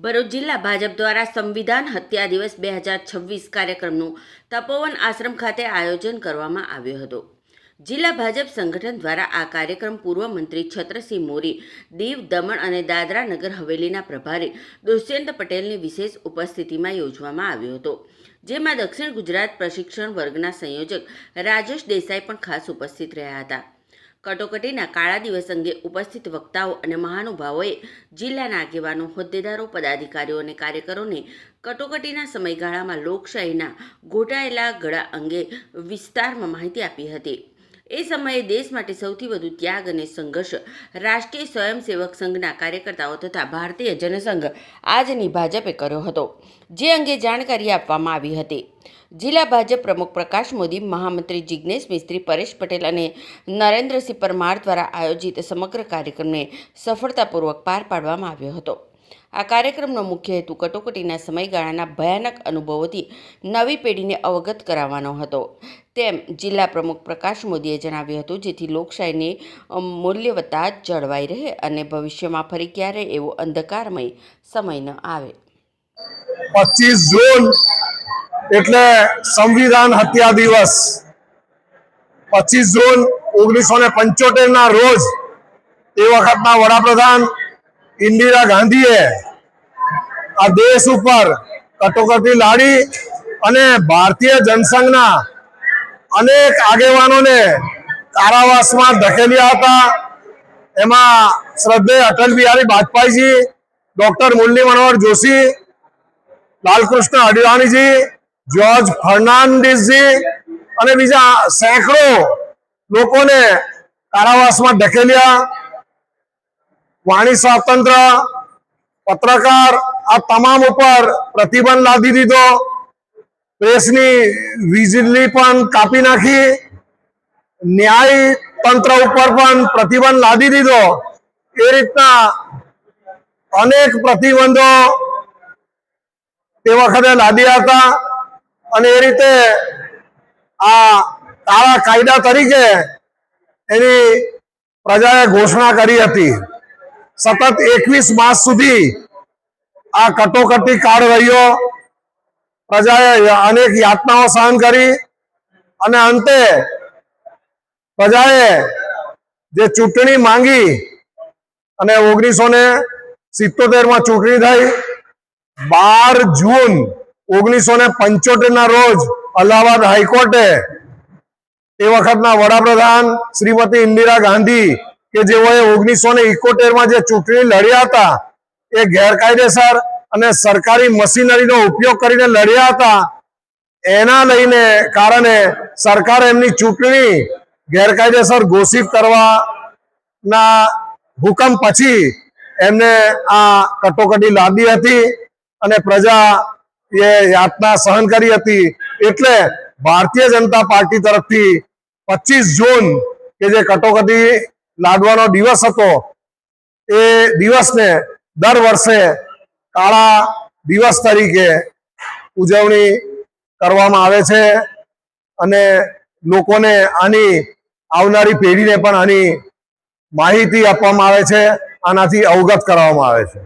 ભરૂચ જિલ્લા ભાજપ દ્વારા સંવિધાન હત્યા દિવસ 2026 કાર્યક્રમનું તપોવન આશ્રમ ખાતે આયોજન કરવામાં આવ્યું હતું। જિલ્લા ભાજપ સંગઠન દ્વારા આ કાર્યક્રમ પૂર્વ મંત્રી છત્રસિંહ મોરી, દીવ, દમણ અને દાદરા નગર હવેલીના પ્રભારી દુષ્યંત પટેલની વિશેષ ઉપસ્થિતિમાં યોજવામાં આવ્યો હતો, જેમાં દક્ષિણ ગુજરાત પ્રશિક્ષણ વર્ગના સંયોજક રાજેશ દેસાઈ પણ ખાસ ઉપસ્થિત રહ્યા હતા। કટોકટીના કાળા દિવસ અંગે ઉપસ્થિત વક્તાઓ અને મહાનુભાવોએ જિલ્લાના આગેવાનો, હોદ્દેદારો, પદાધિકારીઓ અને કાર્યકરોને કટોકટીના સમયગાળામાં લોકશાહીના ઘોટાયેલા ગળા અંગે વિસ્તારમાં માહિતી આપી હતી। એ સમયે દેશ માટે સૌથી વધુ ત્યાગ અને સંઘર્ષ રાષ્ટ્રીય સ્વયંસેવક સંઘના કાર્યકર્તાઓ તથા ભારતીય જનસંઘ આજની ભાજપે કર્યો હતો, જે અંગે જાણકારી આપવામાં આવી હતી। જિલ્લા ભાજપ પ્રમુખ પ્રકાશ મોદી, મહામંત્રી જિજ્ઞેશ મિસ્ત્રી, પરેશ પટેલ અને નરેન્દ્રસિંહ પરમાર દ્વારા આયોજિત સમગ્ર કાર્યક્રમને સફળતાપૂર્વક પાર પાડવામાં આવ્યો હતો। આ કાર્યક્રમનો મુખ્ય હેતુ કટોકટીના સમયગાળાના ભયાનક અનુભવોથી નવી પેઢીને અવગત કરાવવાનો હતો, તેમ જિલ્લા પ્રમુખ પ્રકાશ મોદીએ જણાવ્યું હતું, જેથી લોકશાહીની મૂલ્યવત્તા જળવાઈ રહે અને ભવિષ્યમાં ફરી ક્યારેય એવો અંધકારમય સમય ન આવે। 25 જૂન એટલે સંવિધાન હત્યા દિવસ। 25 જૂન 1975 ના રોજ એ વખતના વડાપ્રધાન ઇન્દિરા ગાંધીએ આ દેશ ઉપર કટોકટી લાડી અને ભારતીય જનસંઘના અનેક આગેવાનોને કારાવાસમાં ધકેલ્યા હતા। એમાં શ્રદ્ધેય અટલ બિહારી વાજપેયીજી, ડોક્ટર મુરલી મનોહર જોશી, લાલકૃષ્ણ અડવાણીજી, જ્યોર્જ ફર્નાન્ડીસજી અને બીજા સેંકડો લોકોને કારાવાસમાં ધકેલ્યા। વાણી સ્વાતંત્ર્ય, પત્રકાર આ તમામ ઉપર પ્રતિબંધ લાદી દીધો। પ્રેસની વીજળી પણ કાપી નાખી। ન્યાય તંત્ર ઉપર પણ પ્રતિબંધ લાદી દીધો। એ રીતના અનેક પ્રતિબંધો તે વખતે લાદ્યા હતા અને એ રીતે આ કાળા કાયદા તરીકે એની પ્રજાએ ઘોષણા કરી હતી। સતત 21 માસ સુધી આ કટોકટી કાળ રહ્યો। પ્રજાએ અનેક યાતનાઓ સહન કરી અને અંતે પ્રજાએ જે ચૂંટણી માંગી અને 1977માં ચૂંટણી થઈ। 12 જૂન 1975 ના રોજ અલ્હાબાદ હાઈકોર્ટે એ વખતના વડાપ્રધાન શ્રીમતી ઇન્દિરા ગાંધી કે જેઓએ 1971માં જે ચૂંટણી લડ્યા હતા એ ગેરકાયદેસર અને સરકારી મશીનરીનો ઉપયોગ કરીને લડ્યા હતા, એના લઈને કારણે સરકારે એમની ચૂંટણી ગેરકાયદેસર ઘોષિત કરવાના હુકમ પછી એમને આ કટોકટી લાદી હતી અને પ્રજા એ યાતના સહન કરી હતી। એટલે ભારતીય જનતા પાર્ટી તરફથી 25 જૂન કે જે કટોકટી લાદવાનો દિવસ હતો એ દિવસને દર વર્ષે કાળા દિવસ તરીકે ઉજવણી કરવામાં આવે છે અને લોકોને આની આવનારી પેઢીને પણ આની માહિતી આપવામાં આવે છે, આનાથી અવગત કરવામાં આવે છે।